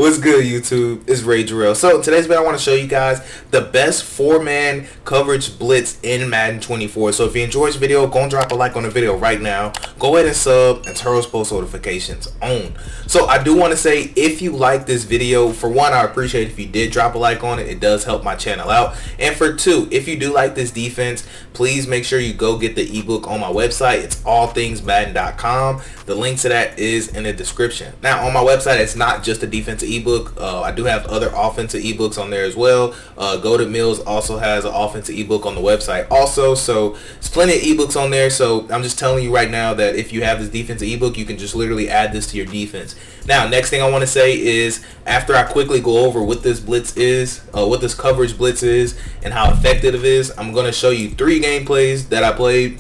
What's good, YouTube? It's Ray Jarrell. So in today's video, I want to show you guys the best 4-man coverage blitz in Madden 24. So if you enjoyed this video, go and drop a like on the video right now. Go ahead and sub and turn those post notifications on. So I do want to say, if you like this video, for one, I appreciate it if you did drop a like on it. It does help my channel out. And for two, if you do like this defense, please make sure you go get the ebook on my website. It's allthingsmadden.com. The link to that is in the description. Now on my website, it's not just a defensive ebook. I do have other offensive ebooks on there as well. Go to Mills also has an offensive ebook on the website also. So there's plenty of ebooks on there. So I'm just telling you right now that if you have this defensive ebook, you can just literally add this to your defense. Now, next thing I want to say is, after I quickly go over what this blitz is, what this coverage blitz is, and how effective it is, I'm going to show you 3 gameplays that I played.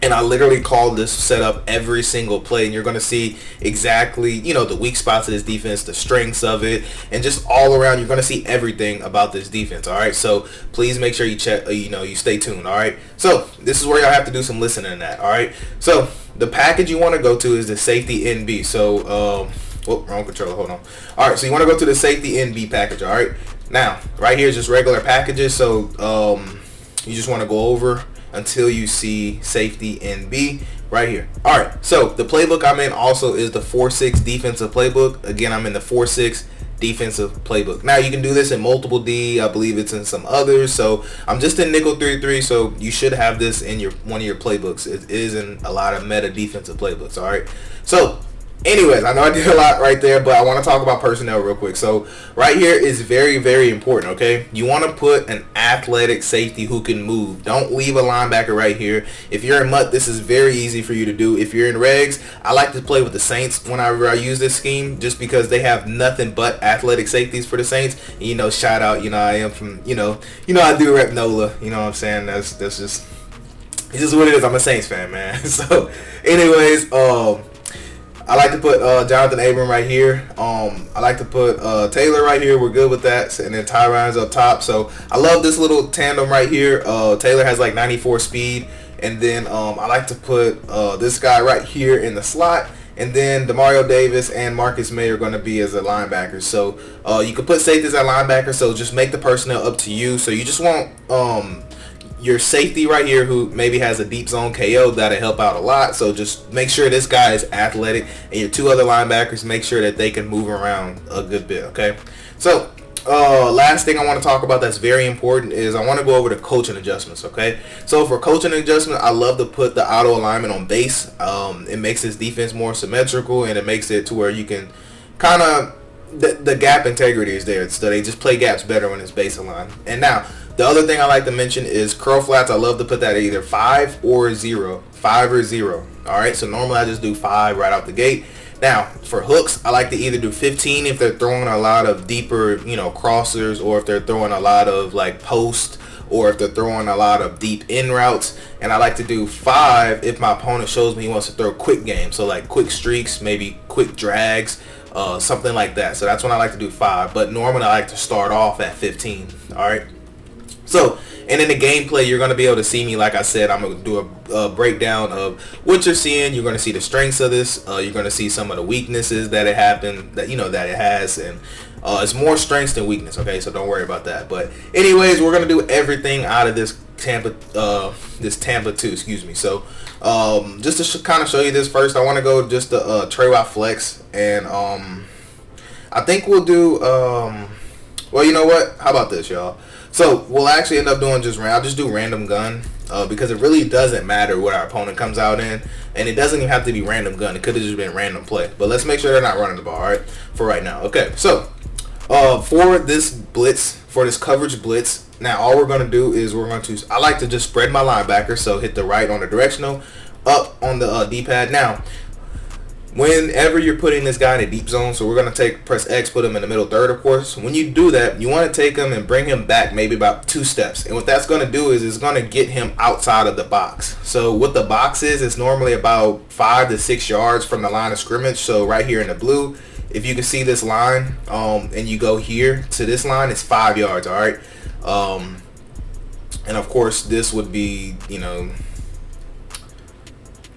And I literally called this setup every single play, and you're going to see exactly, you know, the weak spots of this defense, the strengths of it, and just all around, you're going to see everything about this defense. All right, so please make sure you check, you stay tuned. All right, so this is where y'all have to do some listening at. All right, so the package you want to go to is the safety NB. So, wrong controller. Hold on. All right, so you want to go to the safety NB package. All right, now right here is just regular packages. So, you just want to go over until you see safety NB right here. Alright, so the playbook I'm in also is the 4-6 defensive playbook. Again, I'm in the 4-6 defensive playbook. Now you can do this in multiple D. I believe it's in some others. So I'm just in nickel 3-3. So you should have this in one of your playbooks. It is in a lot of meta defensive playbooks. Alright, so anyways, I know I did a lot right there, but I want to talk about personnel real quick. So right here is very, very important, okay? You want to put an athletic safety who can move. Don't leave a linebacker right here. If you're in MUT, this is very easy for you to do. If you're in regs, I like to play with the Saints whenever I use this scheme, just because they have nothing but athletic safeties for the Saints. And, you know, shout out, I am from, I do rep NOLA. You know what I'm saying? That's just, it's just what it is. I'm a Saints fan, man. So anyways, I like to put Jonathan Abram right here. I like to put Taylor right here. We're good with that. And then Tyron's up top. So I love this little tandem right here. Taylor has like 94 speed. And then I like to put this guy right here in the slot. And then Demario Davis and Marcus May are going to be as a linebacker. So you can put safeties at linebacker. So just make the personnel up to you. So you just want your safety right here who maybe has a deep zone KO. That'll help out a lot. So just make sure this guy is athletic, and your 2 other linebackers, make sure that they can move around a good bit. Okay, so last thing I want to talk about that's very important is I want to go over the coaching adjustments. Okay, so for coaching adjustment, I love to put the auto alignment on base. It makes this defense more symmetrical, and it makes it to where you can kind of the gap integrity is there, so they just play gaps better when it's base aligned. And now the other thing I like to mention is curl flats. I love to put that at either 5 or 0. 5 or 0. Alright, so normally I just do 5 right out the gate. Now, for hooks, I like to either do 15 if they're throwing a lot of deeper, crossers, or if they're throwing a lot of like post, or if they're throwing a lot of deep in routes. And I like to do 5 if my opponent shows me he wants to throw quick games, so like quick streaks, maybe quick drags, something like that. So that's when I like to do 5, but normally I like to start off at 15. Alright, so, and in the gameplay, you're going to be able to see me, like I said, I'm going to do a breakdown of what you're seeing. You're going to see the strengths of this. You're going to see some of the weaknesses that it has, and it's more strengths than weakness, okay? So don't worry about that. But anyways, we're going to do everything out of this Tampa 2, excuse me. So, just to kind of show you this first, I want to go just to Trey Watt flex, and I think we'll do, well, you know what? How about this, y'all? So we'll actually end up doing I'll just do random gun, because it really doesn't matter what our opponent comes out in, and it doesn't even have to be random gun. It could have just been random play, but let's make sure they're not running the ball, all right, for right now. Okay, so for this blitz, for this coverage blitz, now all we're going to do is I like to just spread my linebacker, so hit the right on the directional, up on the D-pad. Now, whenever you're putting this guy in a deep zone, so we're going to press X, put him in the middle third, of course. When you do that, you want to take him and bring him back maybe about 2 steps. And what that's going to do is it's going to get him outside of the box. So what the box is, it's normally about 5 to 6 yards from the line of scrimmage. So right here in the blue, if you can see this line, and you go here to this line, it's 5 yards, all right? And of course, this would be,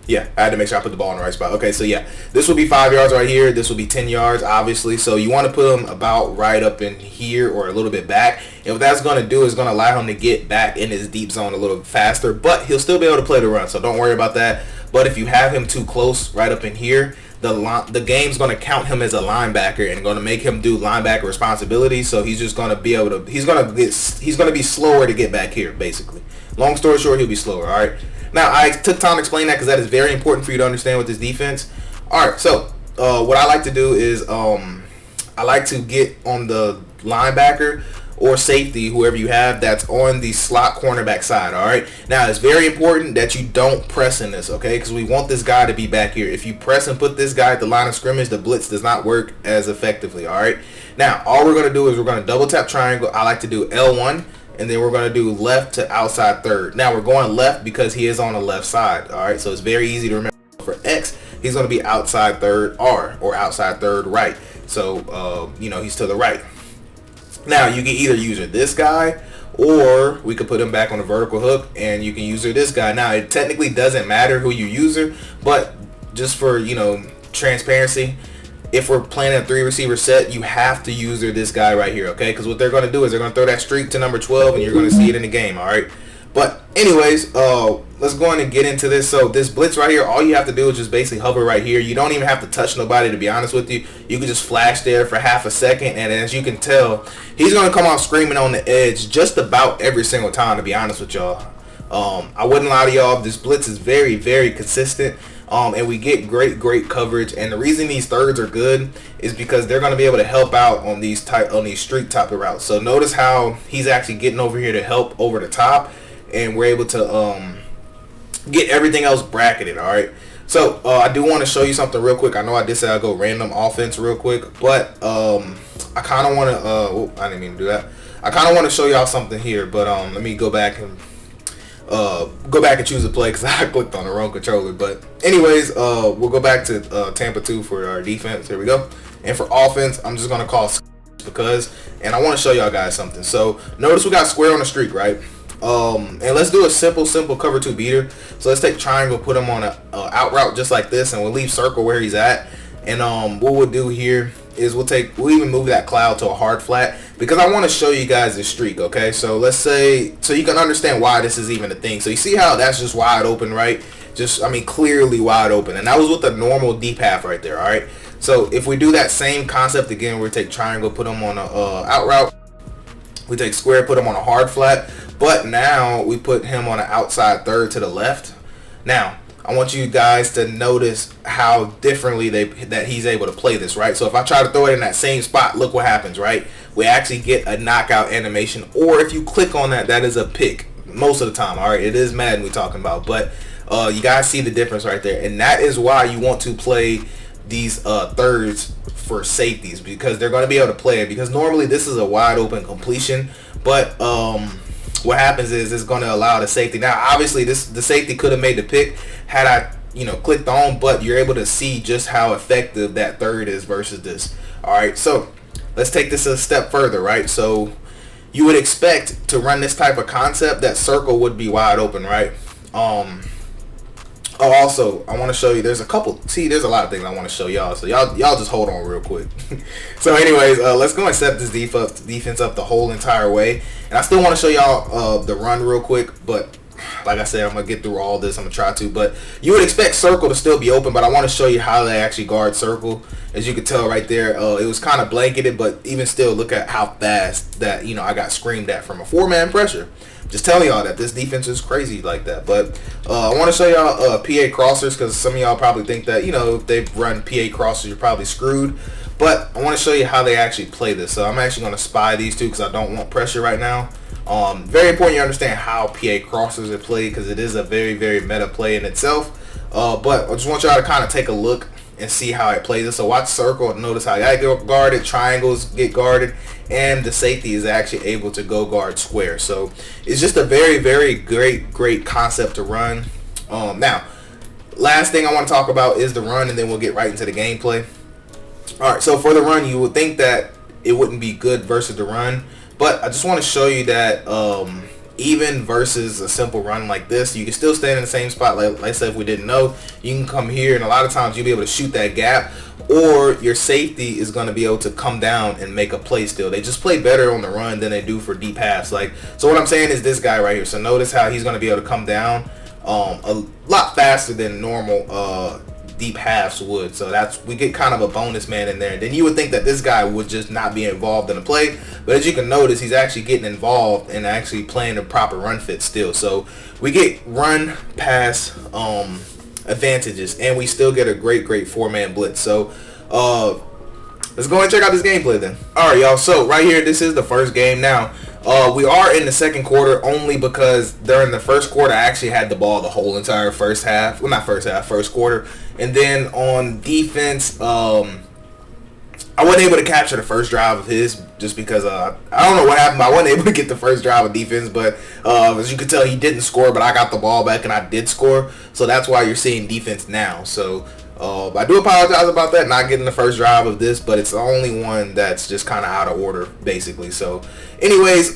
Yeah, I had to make sure I put the ball in the right spot. Okay, so yeah, this will be 5 yards right here. This will be 10 yards, obviously. So you want to put him about right up in here or a little bit back. And what that's going to do is going to allow him to get back in his deep zone a little faster. But he'll still be able to play the run, so don't worry about that. But if you have him too close right up in here, the game's going to count him as a linebacker and going to make him do linebacker responsibilities. So he's just going to be able to, he's going to be slower to get back here, basically. Long story short, he'll be slower, all right? Now, I took time to explain that because that is very important for you to understand with this defense. All right, so what I like to do is I like to get on the linebacker or safety, whoever you have, that's on the slot cornerback side, all right? Now, it's very important that you don't press in this, okay? Because we want this guy to be back here. If you press and put this guy at the line of scrimmage, the blitz does not work as effectively, all right? Now, all we're going to do is we're going to double tap triangle. I like to do L1. And then we're going to do left to outside third. Now we're going left because he is on the left side. All right, so it's very easy to remember. For X, he's going to be outside third R or outside third right. So, he's to the right. Now you can either use this guy or we could put him back on the vertical hook and you can use this guy. Now it technically doesn't matter who you use, but just for, transparency, if we're playing a 3-receiver set, you have to use this guy right here, okay? Because what they're going to do is they're going to throw that streak to number 12, and you're going to see it in the game, all right? But anyways, let's go on and get into this. So this blitz right here, all you have to do is just basically hover right here. You don't even have to touch nobody, to be honest with you. You can just flash there for half a second, and as you can tell, he's going to come out screaming on the edge just about every single time, to be honest with y'all. I wouldn't lie to y'all. This blitz is very, very consistent. And we get great coverage. And the reason these thirds are good is because they're going to be able to help out on these streak type of routes. So notice how he's actually getting over here to help over the top, and we're able to get everything else bracketed. All right. So I do want to show you something real quick. I know I did say I'll go random offense real quick, but I kind of want to. I didn't mean to do that. I kind of want to show y'all something here, but let me go back and choose a play because I clicked on the wrong controller. But anyways, we'll go back to Tampa 2 for our defense. Here we go. And for offense, I'm just gonna call because, and I want to show y'all guys something. So notice we got square on the streak, right? And let's do a simple cover 2 beater. So let's take triangle, put him on a out route just like this, and we'll leave circle where he's at. And what we'll do here is we'll even move that cloud to a hard flat because I want to show you guys this streak, okay? So let's say, so you can understand why this is even a thing. So you see how that's just wide open, right? Clearly wide open. And that was with the normal deep half right there, all right? So if we do that same concept again, we take triangle, put them on a out route. We take square, put him on a hard flat. But now we put him on an outside third to the left. Now, I want you guys to notice how differently that he's able to play this, right? So if I try to throw it in that same spot, look what happens, right? We actually get a knockout animation, or if you click on that, that is a pick most of the time, all right? It is Madden we're talking about, but you guys see the difference right there, and that is why you want to play these thirds for safeties, because they're going to be able to play it, because normally this is a wide open completion, but what happens is it's going to allow the safety. Now, obviously, the safety could have made the pick had I, clicked on, but you're able to see just how effective that third is versus this. All right, so let's take this a step further, right? So you would expect to run this type of concept that circle would be wide open, right? Also, I want to show you, there's a lot of things I want to show y'all, so y'all just hold on real quick. So anyways, let's go and set this defense up the whole entire way, and I still want to show y'all the run real quick, but like I said, I'm going to get through all this. I'm going to try to, but you would expect circle to still be open, but I want to show you how they actually guard circle. As you can tell right there, it was kind of blanketed, but even still, look at how fast that, I got screamed at from a 4-man pressure. Just telling y'all that this defense is crazy like that. But I want to show y'all PA crossers, because some of y'all probably think that, if they run PA crossers, you're probably screwed. But I want to show you how they actually play this. So I'm actually going to spy these two because I don't want pressure right now. Very important you understand how PA crossers are played, because it is a very, very meta play in itself. But I just want y'all to kind of take a look and see how it plays. So watch circle and notice how I get guarded, triangles get guarded, and the safety is actually able to go guard square. So it's just a very, very great concept to run. Now, last thing I want to talk about is the run, and then we'll get right into the gameplay. All right, so for the run, you would think that it wouldn't be good versus the run, but I just want to show you that even versus a simple run like this. You can still stand in the same spot. Like I said, if we didn't know, you can come here, and a lot of times you'll be able to shoot that gap, or your safety is going to be able to come down and make a play still. They just play better on the run than they do for deep pass. Like, so what I'm saying is this guy right here. So notice how he's going to be able to come down a lot faster than normal deep halves would. So we get kind of a bonus man in there. And then you would think that this guy would just not be involved in the play, but as you can notice, he's actually getting involved and actually playing the proper run fit still. So we get run pass advantages, and we still get a great 4-man blitz. So let's go and check out this gameplay then. Alright, y'all, so right here, this is the first game. Now we are in the second quarter only because during the first quarter I actually had the ball the whole entire first half. Well, not first half, first quarter. And then on defense, I wasn't able to capture the first drive of his just because I don't know what happened. I wasn't able to get the first drive of defense, but as you can tell, he didn't score, but I got the ball back and I did score. So that's why you're seeing defense now. So I do apologize about that, not getting the first drive of this, but it's the only one that's just kind of out of order, basically. So anyways,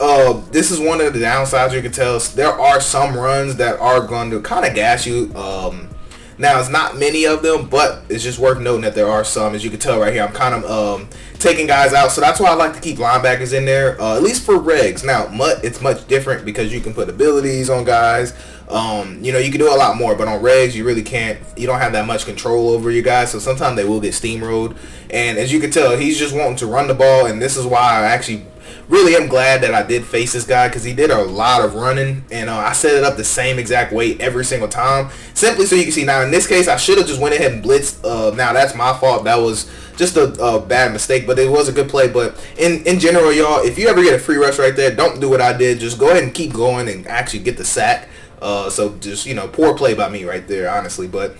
this is one of the downsides. You can tell there are some runs that are going to kind of gas you. Now, it's not many of them, but it's just worth noting that there are some. As you can tell right here, I'm kind of taking guys out. So that's why I like to keep linebackers in there, at least for regs. Now, it's much different because you can put abilities on guys. You know, you can do a lot more, but on regs, you really can't. You don't have that much control over your guys, so sometimes they will get steamrolled. And as you can tell, he's just wanting to run the ball, and this is why I actually really am glad that I did face this guy, because he did a lot of running, and I set it up the same exact way every single time, simply so you can see. Now in this case, I should have just went ahead and blitzed. Now that's my fault. That was just a bad mistake, but it was a good play. But in general, y'all, if you ever get a free rush right there, don't do what I did. Just go ahead and keep going and actually get the sack. So just, you know, poor play by me right there, honestly. But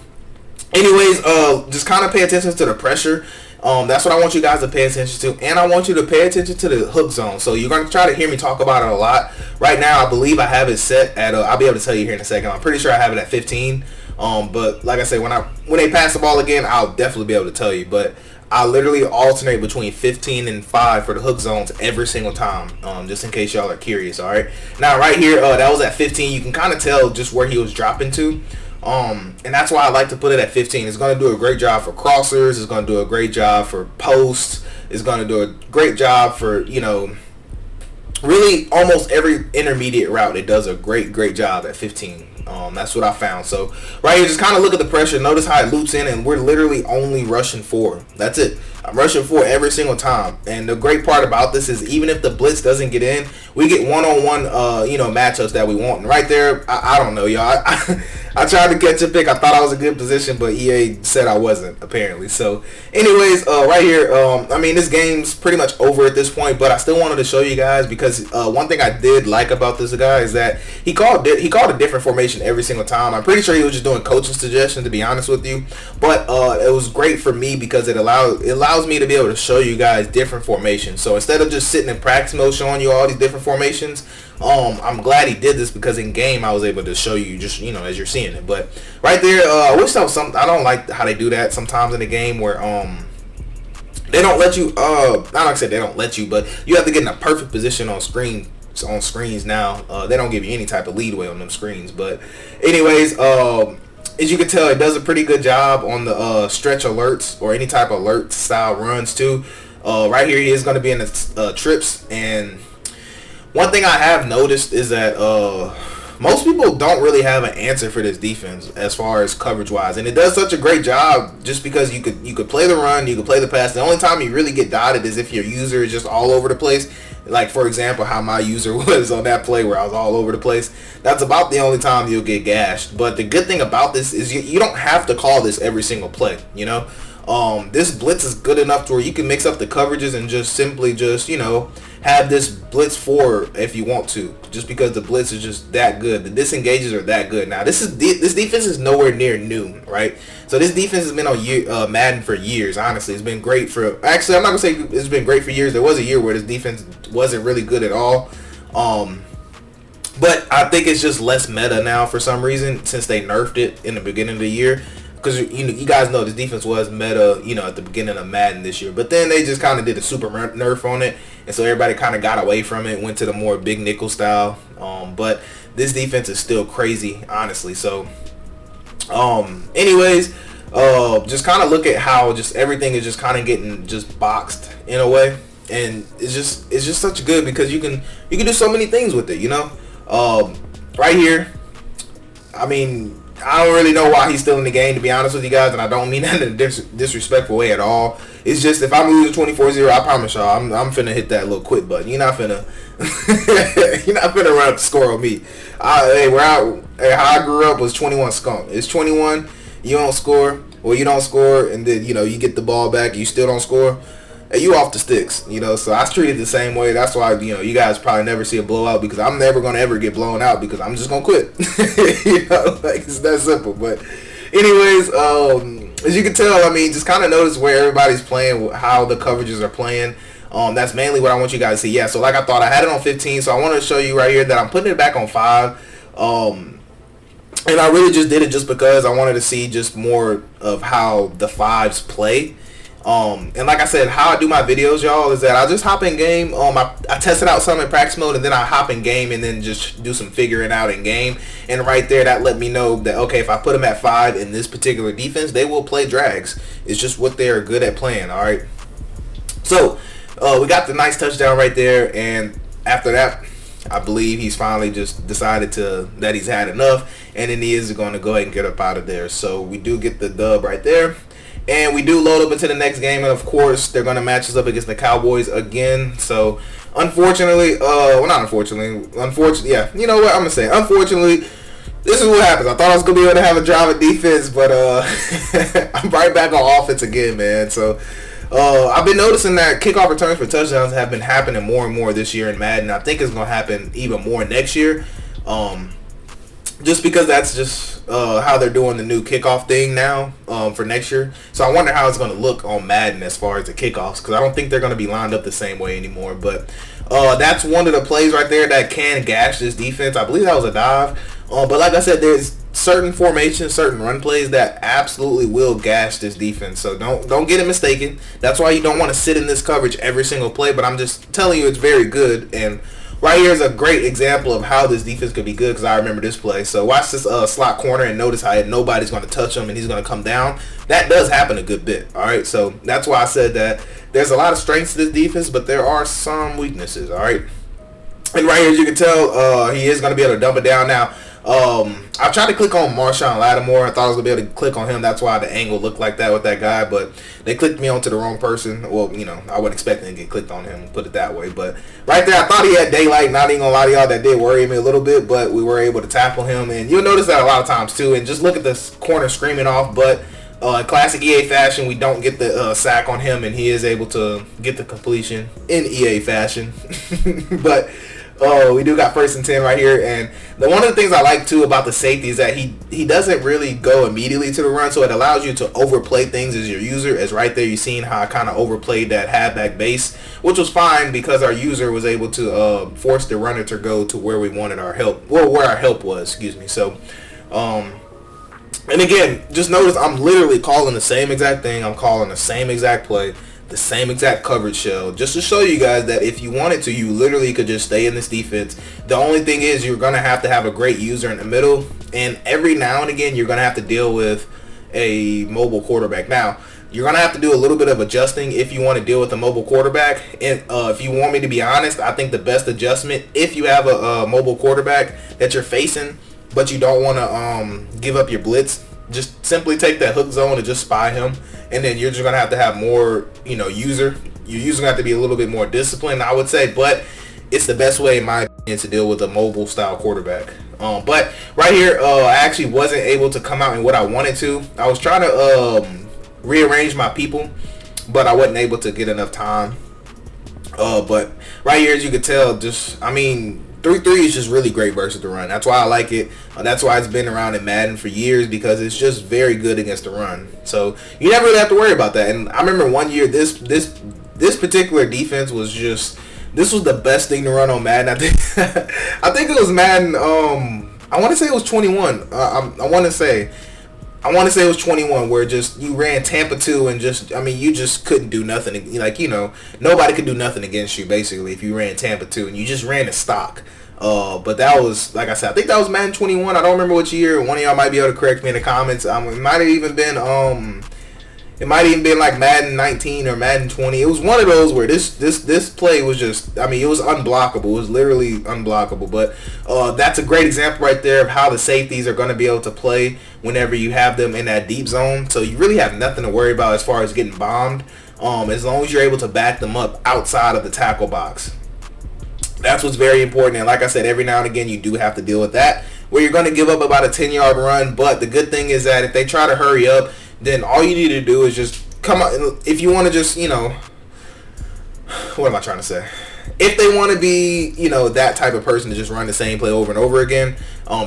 anyways, just kind of pay attention to the pressure. That's what I want you guys to pay attention to, and I want you to pay attention to the hook zone. So you're going to try to hear me talk about it a lot. Right now, I believe I have it set at, I'll be able to tell you here in a second. I'm pretty sure I have it at 15. But like I say, when they pass the ball again, I'll definitely be able to tell you. But I literally alternate between 15 and 5 for the hook zones every single time, just in case y'all are curious. All right. Now right here, that was at 15. You can kind of tell just where he was dropping to. And that's why I like to put it at 15. It's going to do a great job for crossers. It's going to do a great job for posts. It's going to do a great job for, you know, really almost every intermediate route. It does a great job at 15. That's what I found. So right here, just kind of look at the pressure. Notice how it loops in, and we're literally only rushing 4. That's it. I'm rushing 4 every single time. And the great part about this is even if the blitz doesn't get in, we get one-on-one, you know, matchups that we want. And right there, I don't know, y'all. I tried to catch a pick. I thought I was in a good position, but EA said I wasn't, apparently. So anyways, right here, I mean, this game's pretty much over at this point, but I still wanted to show you guys because one thing I did like about this guy is that he called a different formation every single time. I'm pretty sure he was just doing coaching suggestions, to be honest with you, but it was great for me because it allows me to be able to show you guys different formations. So instead of just sitting in practice mode showing you all these different formations, I'm glad he did this because in game I was able to show you just, you know, as you're seeing it. But right there, I wish that was something. I don't like how they do that sometimes in the game where they don't let you. Not like I said they don't let you, but you have to get in a perfect position on screens now. They don't give you any type of leadway on them screens. But anyways, as you can tell, it does a pretty good job on the stretch alerts or any type of alert style runs too. Right here, he is going to be in the trips. And one thing I have noticed is that most people don't really have an answer for this defense as far as coverage wise, and it does such a great job just because you could play the run, you could play the pass. The only time you really get dotted is if your user is just all over the place. Like for example, how my user was on that play where I was all over the place. That's about the only time you'll get gashed. But the good thing about this is you don't have to call this every single play. You know, this blitz is good enough to where you can mix up the coverages and just simply just, you know, have this blitz 4 if you want to, just because the blitz is just that good. The disengages are that good. Now this defense is nowhere near new, right? So this defense has been on Madden for years. Honestly, it's been great for. Actually, I'm not gonna say it's been great for years. There was a year where this defense wasn't really good at all. But I think it's just less meta now for some reason since they nerfed it in the beginning of the year. Because you guys know this defense was meta, you know, at the beginning of Madden this year, but then they just kind of did a super nerf on it, and so everybody kind of got away from it, went to the more big nickel style. But this defense is still crazy, honestly. So, anyways, just kind of look at how just everything is just kind of getting just boxed in a way, and it's just such good because you can do so many things with it, you know. Right here, I mean, I don't really know why he's still in the game, to be honest with you guys, and I don't mean that in a disrespectful way at all. It's just if I'm losing 24-0, I promise y'all, I'm finna hit that little quit button. You're not finna run up the score on me. Hey, how I grew up was 21 skunk. It's 21. You don't score, or you don't score, and then you get the ball back, you still don't score. Hey, you off the sticks, So I treat it the same way. That's why you guys probably never see a blowout, because I'm never gonna ever get blown out because I'm just gonna quit. Like it's that simple. But anyways, as you can tell, I mean, just kind of notice where everybody's playing, how the coverages are playing. That's mainly what I want you guys to see. Yeah, so like I thought, I had it on 15, so I wanted to show you right here that I'm putting it back on 5. And I really just did it just because I wanted to see just more of how the 5s play. And like I said, how I do my videos, y'all, is that I just hop in game. I tested out some in practice mode, and then I hop in game and then just do some figuring out in game. And right there, that let me know that, okay, if I put them at 5 in this particular defense, they will play drags. It's just what they're good at playing, all right? So, we got the nice touchdown right there, and after that, I believe he's finally just decided that he's had enough, and then he is going to go ahead and get up out of there. So we do get the dub right there. And we do load up into the next game, and of course, they're going to match us up against the Cowboys again. So, unfortunately, yeah, you know what, I'm going to say, unfortunately, this is what happens. I thought I was going to be able to have a drive at defense, but I'm right back on offense again, man. So, I've been noticing that kickoff returns for touchdowns have been happening more and more this year in Madden. I think it's going to happen even more next year. Just because that's just how they're doing the new kickoff thing now for next year. So I wonder how it's going to look on Madden as far as the kickoffs, because I don't think they're going to be lined up the same way anymore. But that's one of the plays right there that can gash this defense. I believe that was a dive. But like I said, there's certain formations, certain run plays that absolutely will gash this defense. So don't get it mistaken. That's why you don't want to sit in this coverage every single play. But I'm just telling you, it's very good. And right here is a great example of how this defense could be good, because I remember this play. So watch this slot corner and notice how nobody's going to touch him and he's going to come down. That does happen a good bit. All right, so that's why I said that there's a lot of strengths to this defense, but there are some weaknesses. All right, and right here, as you can tell, he is going to be able to dump it down now. I tried to click on Marshawn Lattimore. I thought I was going to be able to click on him. That's why the angle looked like that with that guy. But they clicked me onto the wrong person. Well, I wasn't expecting to get clicked on him, put it that way. But right there, I thought he had daylight. Not even going to lie to y'all, that did worry me a little bit. But we were able to tackle him. And you'll notice that a lot of times, too. And just look at this corner screaming off. But in classic EA fashion, we don't get the sack on him. And he is able to get the completion in EA fashion. But we do got 1st and 10 right here, and one of the things I like too about the safety is that he doesn't really go immediately to the run, so it allows you to overplay things as your user. As right there, you've seen how I kind of overplayed that halfback base, which was fine because our user was able to force the runner to go to where we wanted our help, well, where our help was, excuse me. So, and again, just notice I'm literally calling the same exact thing. I'm calling the same exact play, the same exact coverage shell, just to show you guys that if you wanted to, you literally could just stay in this defense. The only thing is you're going to have a great user in the middle, and every now and again you're going to have to deal with a mobile quarterback. Now, you're going to have to do a little bit of adjusting if you want to deal with a mobile quarterback. And if you want me to be honest, I think the best adjustment, if you have a mobile quarterback that you're facing, but you don't want to give up your blitz, just simply take that hook zone and just spy him. And then you're just going to have more, user. Your user going to have to be a little bit more disciplined, I would say. But it's the best way, in my opinion, to deal with a mobile style quarterback. But right here, I actually wasn't able to come out in what I wanted to. I was trying to rearrange my people, but I wasn't able to get enough time. But right here, as you can tell, 3-3 is just really great versus the run. That's why I like it. That's why it's been around in Madden for years, because it's just very good against the run. So you never really have to worry about that. And I remember one year this particular defense was just, this was the best thing to run on Madden. I think it was Madden. I want to say it was 21. I want to say it was 21, where just you ran Tampa 2 and you just couldn't do nothing. Nobody could do nothing against you, basically, if you ran Tampa 2 and you just ran a stock. But that was, like I said, I think that was Madden 21. I don't remember which year. One of y'all might be able to correct me in the comments. It might have even been like Madden 19 or Madden 20. It was one of those where this play was just, I mean, it was unblockable. It was literally unblockable. But that's a great example right there of how the safeties are going to be able to play whenever you have them in that deep zone. So you really have nothing to worry about as far as getting bombed, as long as you're able to back them up outside of the tackle box. That's what's very important. And like I said, every now and again, you do have to deal with that, where you're going to give up about a 10-yard run. But the good thing is that if they try to hurry up, then all you need to do is just come out. If you want to just, what am I trying to say? If they want to be, that type of person to just run the same play over and over again,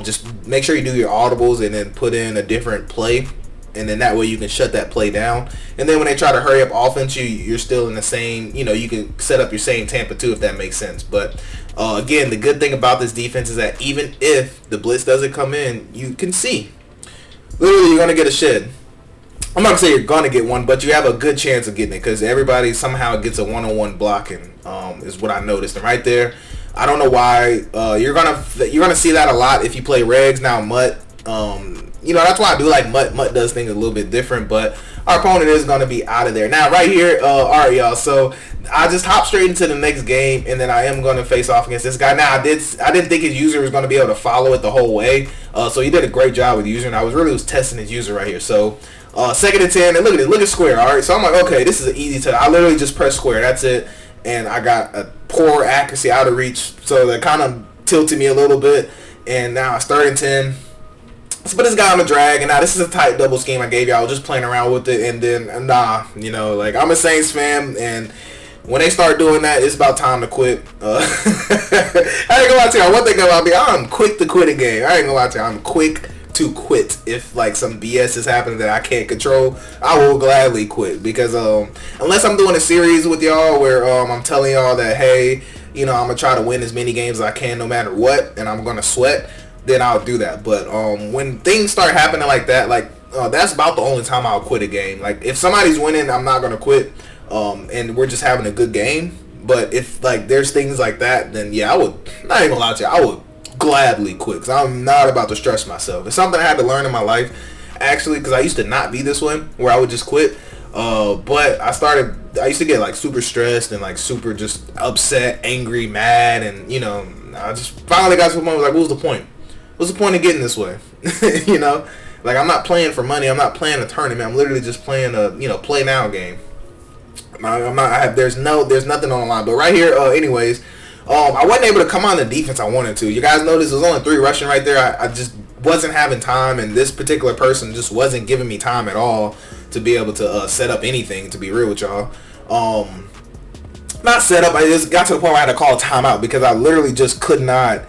just make sure you do your audibles and then put in a different play. And then that way you can shut that play down. And then when they try to hurry up offense, you're still in the same, you can set up your same Tampa too, if that makes sense. But again, the good thing about this defense is that even if the blitz doesn't come in, you can see. Literally, you're going to get a shed. I'm not going to say you're going to get one, but you have a good chance of getting it because everybody somehow gets a one-on-one blocking, is what I noticed. And right there, I don't know why. You're gonna see that a lot if you play regs. Now, Mutt, that's why I do like Mutt. Mutt does things a little bit different, but our opponent is going to be out of there. Now, right here, all right, y'all. So I just hop straight into the next game, and then I am going to face off against this guy. Now, I didn't think his user was going to be able to follow it the whole way, so he did a great job with the user, and I was testing his user right here. So 2nd and 10, and look at it, look at square. All right, so I'm like, okay, this is an easy touch. I literally just press square. That's it, and I got a poor accuracy out of reach, so that kind of tilted me a little bit. And now it's 3rd and 10. Let's put this guy on the drag, and now this is a tight double scheme I gave y'all. I was just playing around with it, and then like I'm a Saints fan, and when they start doing that, it's about time to quit. I ain't gonna lie to y'all. One thing about me, I'm quick to quit a game. I ain't gonna lie to y'all. I'm quick to quit. If like some BS is happening that I can't control, I will gladly quit because unless I'm doing a series with y'all where I'm telling y'all that hey, I'm gonna try to win as many games as I can no matter what, and I'm gonna sweat, then I'll do that. But when things start happening like that, that's about the only time I'll quit a game. Like if somebody's winning, I'm not gonna quit, and we're just having a good game. But if there's things like that, then yeah, I would. Not even gonna lie to you, I would gladly quit because I'm not about to stress myself. It's something I had to learn in my life, actually, because I used to not be this way where I would just quit. But I used to get super stressed and super just upset, angry, mad, and I just finally got to the point where what was the point? What's the point of getting this way? I'm not playing for money. I'm not playing a tournament. I'm literally just playing a play now game. There's nothing on the line. But right here, anyways, I wasn't able to come on the defense I wanted to. You guys notice there's only 3 rushing right there. I just wasn't having time, and this particular person just wasn't giving me time at all to be able to set up anything, to be real with y'all. Not set up, I just got to the point where I had to call a timeout because I literally just could not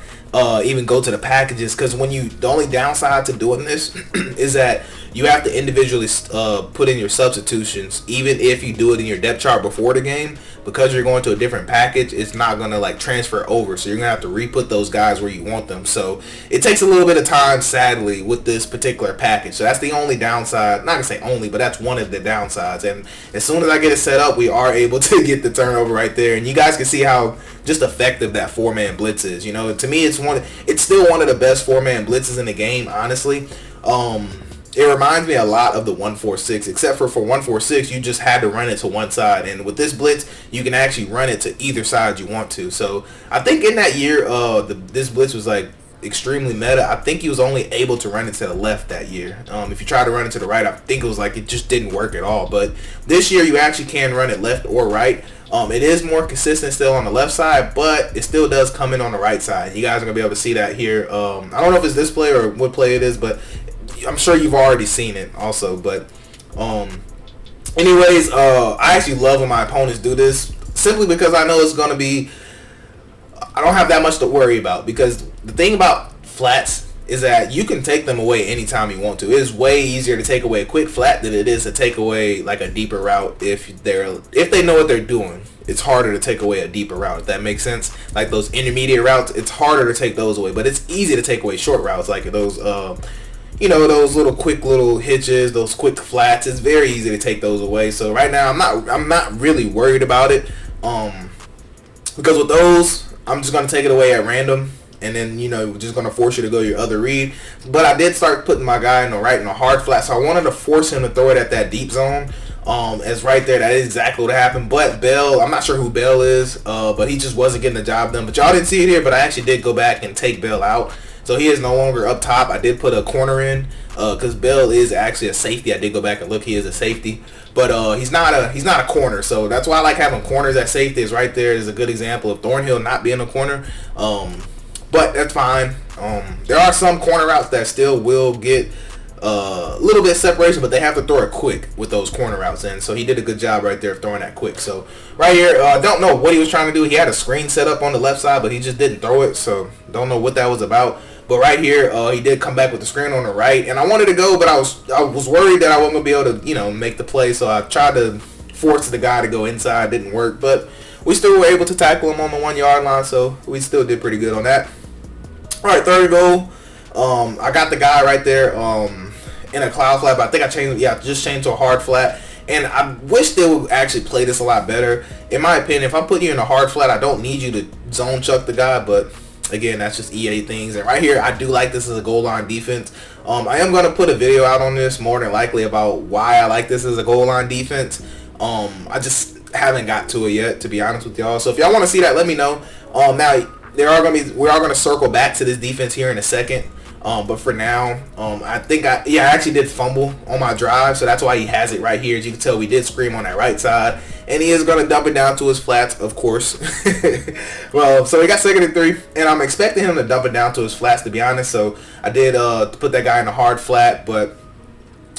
even go to the packages, because the only downside to doing this is that you have to individually put in your substitutions, even if you do it in your depth chart before the game, because you're going to a different package. It's not going to transfer over, so you're going to have to re-put those guys where you want them. So it takes a little bit of time, sadly, with this particular package. So that's the only downside. Not going to say only, but that's one of the downsides. And as soon as I get it set up, we are able to get the turnover right there, and you guys can see how just effective that 4-man blitz is. To me, it's still one of the best 4-man blitzes in the game, honestly. It reminds me a lot of the 1-4-6, except for 1-4-6, you just had to run it to one side, and with this blitz, you can actually run it to either side you want to. So I think in that year, this blitz was extremely meta. I think he was only able to run it to the left that year. If you try to run it to the right, I think it was it just didn't work at all. But this year, you actually can run it left or right. It is more consistent still on the left side, but it still does come in on the right side. You guys are going to be able to see that here. I don't know if it's this play or what play it is, but I'm sure you've already seen it also. But anyways, I actually love when my opponents do this, simply because I know it's going to be, I don't have that much to worry about, because the thing about flats is that you can take them away anytime you want to. It is way easier to take away a quick flat than it is to take away a deeper route if they know what they're doing. It's harder to take away a deeper route, if that makes sense. Those intermediate routes, it's harder to take those away, but it's easy to take away short routes, those those little quick little hitches, those quick flats. It's very easy to take those away. So right now I'm not really worried about it, because with those, I'm just gonna take it away at random. and then, you know, just going to force you to go your other read. But I did start putting my guy in the right in a hard flat, so I wanted to force him to throw it at that deep zone. As right there, that is exactly what happened. But Bell, I'm not sure who Bell is, but he just wasn't getting the job done. But y'all didn't see it here, but I actually did go back and take Bell out. So he is no longer up top. I did put a corner in because Bell is actually a safety. I did go back and look. He is a safety, but he's not a corner. So that's why I like having corners at safety. Is right there is a good example of Thornhill not being a corner. But that's fine. There are some corner routes that still will get a little bit of separation, but they have to throw it quick with those corner routes in. So he did a good job right there of throwing that quick. So right here, I don't know what he was trying to do. He had a screen set up on the left side, but he just didn't throw it. So don't know what that was about. But right here, he did come back with the screen on the right, and I wanted to go, but I was worried that I wasn't gonna be able to, you know, make the play. So I tried to force the guy to go inside. Didn't work, but we still were able to tackle him on the 1 yard line. So we still did pretty good on that. All right, third goal. I got the guy right there in a cloud flat, but I think I changed. Yeah, just changed to a hard flat. And I wish they would actually play this a lot better. In my opinion, if I put you in a hard flat, I don't need you to zone chuck the guy, but again, that's just EA things. And right here, I do like this as a goal line defense. I am going to put a video out on this more than likely about why I like this as a goal line defense. I just haven't got to it yet, to be honest with y'all. So if y'all want to see that, let me know. Now, we are going to circle back to this defense here in a second. But for now, I think I actually did fumble on my drive, so that's why he has it right here. As you can tell, we did scream on that right side, and he is going to dump it down to his flats, of course. Well, so we got 2nd and 3, and I'm expecting him to dump it down to his flats, to be honest. So I did put that guy in a hard flat, but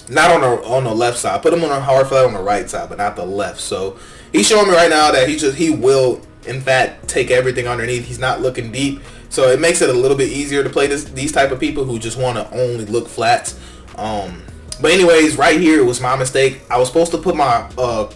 not on the left side. I put him on a hard flat on the right side, but not the left. So he's showing me right now that he will, in fact, take everything underneath. He's not looking deep. So it makes it a little bit easier to play these type of people who just want to only look flats. But anyways, right here, it was my mistake. I was supposed to put my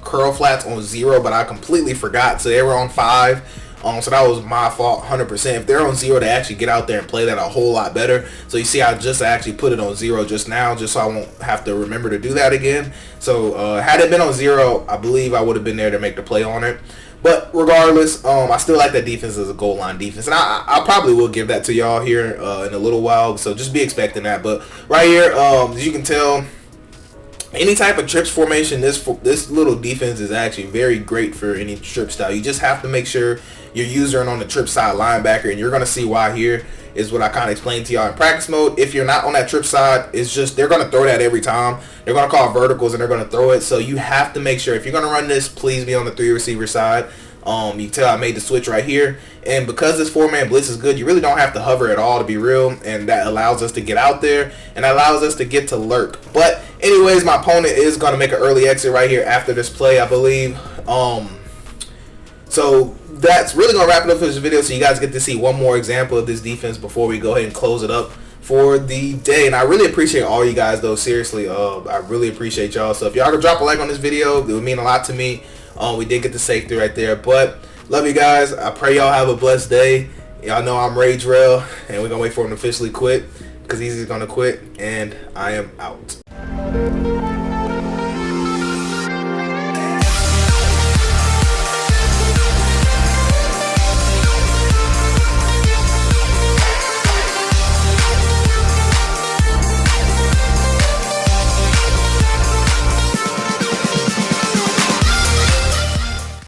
curl flats on 0, but I completely forgot. So they were on 5. So that was my fault 100%. If they're on 0, they actually get out there and play that a whole lot better. So you see, I just actually put it on 0 just now, just so I won't have to remember to do that again. So had it been on 0, I believe I would have been there to make the play on it. But regardless, I still like that defense as a goal line defense. And I probably will give that to y'all here in a little while. So just be expecting that. But right here, as you can tell, any type of trips formation, this little defense is actually very great for any trip style. You just have to make sure you're using on the trip side linebacker. And you're going to see why here is what I kind of explained to y'all in practice mode. If you're not on that trip side, it's just they're going to throw that every time. They're going to call verticals and they're going to throw it. So you have to make sure if you're going to run this, please be on the 3 receiver side. You can tell I made the switch right here. And because this 4-man blitz is good, you really don't have to hover at all, to be real. And that allows us to get out there and allows us to get to lurk. But anyways, my opponent is going to make an early exit right here after this play, I believe. So that's really going to wrap it up for this video, so you guys get to see one more example of this defense before we go ahead and close it up for the day. And I really appreciate all you guys, though. Seriously, I really appreciate y'all. So if y'all could drop a like on this video, it would mean a lot to me. We did get the safety right there, but love you guys. I pray y'all have a blessed day. Y'all know I'm Rage Rail, and we're gonna wait for him to officially quit because he's gonna quit, and I am out.